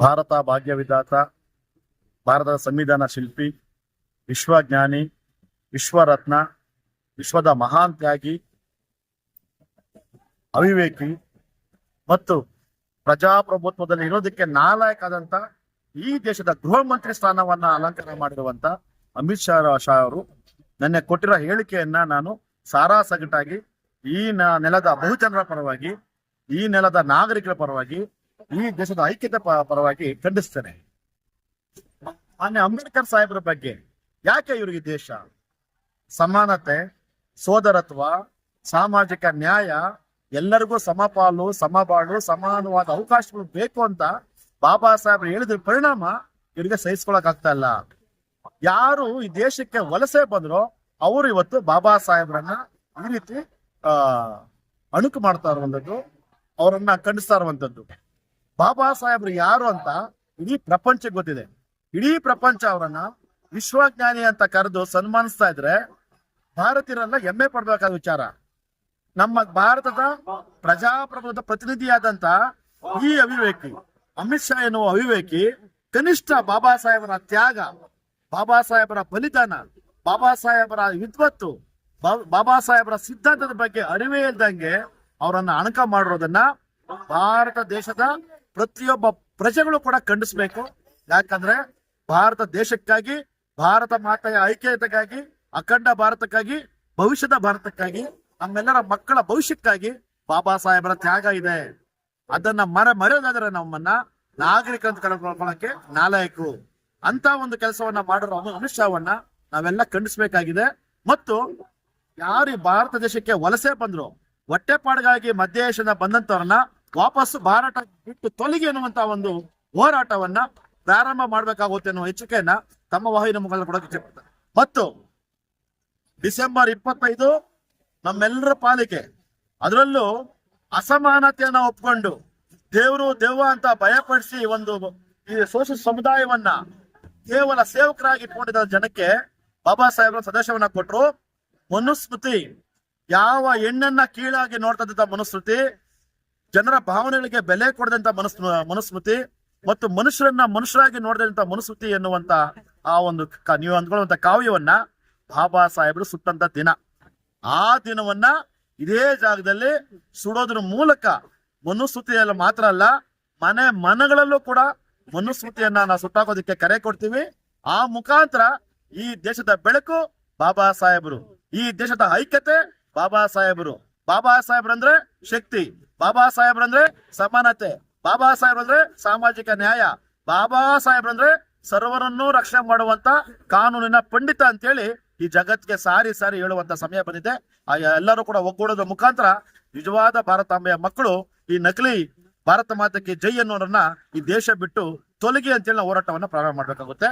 ಭಾರತ ಭಾಗ್ಯ ವಿಧಾತ, ಭಾರತದ ಸಂವಿಧಾನ ಶಿಲ್ಪಿ, ವಿಶ್ವಜ್ಞಾನಿ, ವಿಶ್ವರತ್ನ, ವಿಶ್ವದ ಮಹಾನ್ ತ್ಯಾಗಿ, ಅವಿವೇಕಿ ಮತ್ತು ಪ್ರಜಾಪ್ರಭುತ್ವದಲ್ಲಿ ಇರೋದಕ್ಕೆ ನಾಲಾಯಕ ಆದಂತ ಈ ದೇಶದ ಗೃಹ ಮಂತ್ರಿ ಸ್ಥಾನವನ್ನ ಅಲಂಕಾರ ಮಾಡಿರುವಂತ ಅಮಿತ್ ಶಾ ಅವರು ನನ್ನ ಕೊಟ್ಟಿರೋ ಹೇಳಿಕೆಯನ್ನ ನಾನು ಸಾರಾಸಗಟಾಗಿ ಈ ನೆಲದ ಬಹುಜನರ ಪರವಾಗಿ, ಈ ನೆಲದ ನಾಗರಿಕರ ಪರವಾಗಿ, ಈ ದೇಶದ ಐಕ್ಯತೆ ಪರವಾಗಿ ಖಂಡಿಸ್ತೇನೆ. ಮಾನ್ಯ ಅಂಬೇಡ್ಕರ್ ಸಾಹೇಬ್ರ ಬಗ್ಗೆ ಯಾಕೆ ಇವರಿಗೆ ದೇಶ, ಸಮಾನತೆ, ಸೋದರತ್ವ, ಸಾಮಾಜಿಕ ನ್ಯಾಯ, ಎಲ್ಲರಿಗೂ ಸಮಪಾಲು, ಸಮಬಾಳು, ಸಮಾನವಾದ ಅವಕಾಶಗಳು ಬೇಕು ಅಂತ ಬಾಬಾ ಸಾಹೇಬ್ರು ಹೇಳಿದ್ರ ಪರಿಣಾಮ ಇವರಿಗೆ ಸಹಿಸ್ಕೊಳಕ್ ಆಗ್ತಾ ಇಲ್ಲ. ಯಾರು ಈ ದೇಶಕ್ಕೆ ವಲಸೆ ಬಂದ್ರೋ ಅವರು ಇವತ್ತು ಬಾಬಾ ಸಾಹೇಬ್ರನ್ನ ಈ ರೀತಿ ಅಣುಕು ಮಾಡ್ತಾ ಇರುವಂತದ್ದು, ಅವರನ್ನ ಖಂಡಿಸ್ತಾ ಇರುವಂತದ್ದು. ಬಾಬಾ ಸಾಹೇಬ್ರು ಯಾರು ಅಂತ ಇಡೀ ಪ್ರಪಂಚಕ್ಕೆ ಗೊತ್ತಿದೆ. ಇಡೀ ಪ್ರಪಂಚ ಅವರನ್ನ ವಿಶ್ವಜ್ಞಾನಿ ಅಂತ ಕರೆದು ಸನ್ಮಾನಿಸ್ತಾ ಇದ್ರೆ ಭಾರತೀಯರೆಲ್ಲ ಹೆಮ್ಮೆ ಪಡ್ಬೇಕಾದ ವಿಚಾರ. ನಮ್ಮ ಭಾರತದ ಪ್ರಜಾಪ್ರಭುತ್ವದ ಪ್ರತಿನಿಧಿಯಾದಂತ ಈ ಅವಿವೇಕಿ ಅಮಿತ್ ಶಾ ಎನ್ನುವ ಅವಿವೇಕಿ ಕನಿಷ್ಠ ಬಾಬಾ ಸಾಹೇಬರ ತ್ಯಾಗ, ಬಾಬಾ ಸಾಹೇಬರ ಬಲಿದಾನ, ಬಾಬಾ ಸಾಹೇಬರ ವಿದ್ವತ್ತು, ಬಾಬಾ ಸಾಹೇಬರ ಸಿದ್ಧಾಂತದ ಬಗ್ಗೆ ಅರಿವೇ ಇಲ್ದಂಗೆ ಅವರನ್ನ ಅಣಕ ಮಾಡಿರೋದನ್ನ ಭಾರತ ದೇಶದ ಪ್ರತಿಯೊಬ್ಬ ಪ್ರಜೆಗಳು ಕೂಡ ಖಂಡಿಸ್ಬೇಕು. ಯಾಕಂದ್ರೆ ಭಾರತ ದೇಶಕ್ಕಾಗಿ, ಭಾರತ ಮಾತೆಯ ಐಕ್ಯತೆಗಾಗಿ, ಅಖಂಡ ಭಾರತಕ್ಕಾಗಿ, ಭವಿಷ್ಯದ ಭಾರತಕ್ಕಾಗಿ, ನಮ್ಮೆಲ್ಲರ ಮಕ್ಕಳ ಭವಿಷ್ಯಕ್ಕಾಗಿ ಬಾಬಾ ಸಾಹೇಬರ ತ್ಯಾಗ ಇದೆ. ಅದನ್ನ ಮರೆಯೋದಾದ್ರೆ ನಮ್ಮನ್ನ ನಾಗರಿಕ ಅಂತ ಕಳ್ಕೊಳ್ಳಕ್ಕೆ ನಾಲಾಯಕು ಅಂತ ಒಂದು ಕೆಲಸವನ್ನ ಮಾಡಿರೋ ಅಮಿತ್ ಶಾವನ್ನ ನಾವೆಲ್ಲ ಖಂಡಿಸ್ಬೇಕಾಗಿದೆ. ಮತ್ತು ಯಾರು ಭಾರತ ದೇಶಕ್ಕೆ ವಲಸೆ ಬಂದ್ರು, ಹೊಟ್ಟೆಪಾಡಿಗಾಗಿ ಮಧ್ಯ ದೇಶದಿಂದ ಬಂದಂತವ್ರನ್ನ ವಾಪಸ್ ಭಾರತ ಬಿಟ್ಟು ತೊಲಗಿ ಎನ್ನುವಂತ ಒಂದು ಹೋರಾಟವನ್ನ ಪ್ರಾರಂಭ ಮಾಡ್ಬೇಕಾಗುತ್ತೆ ಅನ್ನುವ ಎಚ್ಚರಿಕೆಯನ್ನ ತಮ್ಮ ವಾಹಿನಿ ಮುಖಾಂತರ ಕೊಡೋಕೆ. ಮತ್ತು ಡಿಸೆಂಬರ್ 25 ನಮ್ಮೆಲ್ಲರ ಪಾಲಿಕೆ, ಅದರಲ್ಲೂ ಅಸಮಾನತೆಯನ್ನ ಒಪ್ಕೊಂಡು ದೇವರು ದೆವ್ವ ಅಂತ ಭಯಪಡಿಸಿ ಒಂದು ಈ ಸೋಷಿಯಲ್ ಸಮುದಾಯವನ್ನ ಕೇವಲ ಸೇವಕರಾಗಿ ಇಟ್ಕೊಂಡಿದ್ದ ಜನಕ್ಕೆ ಬಾಬಾ ಸಾಹೇಬ್ರ ಸಂದೇಶವನ್ನ ಕೊಟ್ಟರು. ಮನುಸ್ಮೃತಿ, ಯಾವ ಹೆಣ್ಣನ್ನ ಕೀಳಾಗಿ ನೋಡ್ತಾ ಇದ್ದಂತ ಮನುಸ್ಮೃತಿ, ಜನರ ಭಾವನೆಗಳಿಗೆ ಬೆಲೆ ಕೊಡದಂತ ಮನುಸ್ಮೃತಿ ಮತ್ತು ಮನುಷ್ಯರನ್ನ ಮನುಷ್ಯರಾಗಿ ನೋಡದಂತ ಮನುಸ್ಮೃತಿ ಎನ್ನುವಂತ ಆ ಒಂದು ನೀವು ಅಂದ್ಕೊಳ್ಳುವಂತ ಕಾವ್ಯವನ್ನ ಬಾಬಾ ಸಾಹೇಬರು ಸುಟ್ಟಂತ ದಿನ. ಆ ದಿನವನ್ನ ಇದೇ ಜಾಗದಲ್ಲಿ ಸುಡೋದ್ರ ಮೂಲಕ ಮನುಸ್ಮೃತಿಯಲ್ಲಿ ಮಾತ್ರ ಅಲ್ಲ, ಮನಗಳಲ್ಲೂ ಕೂಡ ಮನುಸ್ಮೃತಿಯನ್ನ ನಾವು ಸುಟ್ಟಾಕೋದಕ್ಕೆ ಕರೆ ಕೊಡ್ತೀವಿ. ಆ ಮುಖಾಂತರ ಈ ದೇಶದ ಬೆಳಕು ಬಾಬಾ ಸಾಹೇಬರು, ಈ ದೇಶದ ಐಕ್ಯತೆ ಬಾಬಾ ಸಾಹೇಬರು. ಬಾಬಾ ಸಾಹೇಬ್ರಂದ್ರೆ ಶಕ್ತಿ, ಬಾಬಾ ಸಾಹೇಬ್ರಂದ್ರೆ ಸಮಾನತೆ, ಬಾಬಾ ಸಾಹೇಬ್ರಂದ್ರೆ ಸಾಮಾಜಿಕ ನ್ಯಾಯ, ಬಾಬಾ ಸಾಹೇಬ್ರಂದ್ರೆ ಸರ್ವರನ್ನೂ ರಕ್ಷಣೆ ಮಾಡುವಂತ ಕಾನೂನಿನ ಪಂಡಿತ ಅಂತೇಳಿ ಈ ಜಗತ್ತಿಗೆ ಸಾರಿ ಸಾರಿ ಹೇಳುವಂತ ಸಮಯ ಬಂದಿದೆ. ಎಲ್ಲರೂ ಕೂಡ ಒಗ್ಗೂಡೋದ್ರ ಮುಖಾಂತರ ನಿಜವಾದ ಭಾರತಾಂಬೆಯ ಮಕ್ಕಳು ಈ ನಕಲಿ ಭಾರತ ಮಾತಕ್ಕೆ ಜೈ ಅನ್ನೋರನ್ನ ಈ ದೇಶ ಬಿಟ್ಟು ತೊಲಗಿ ಅಂತೇಳಿ ನಾವು ಹೋರಾಟವನ್ನ ಪ್ರಾರಂಭ ಮಾಡ್ಬೇಕಾಗುತ್ತೆ.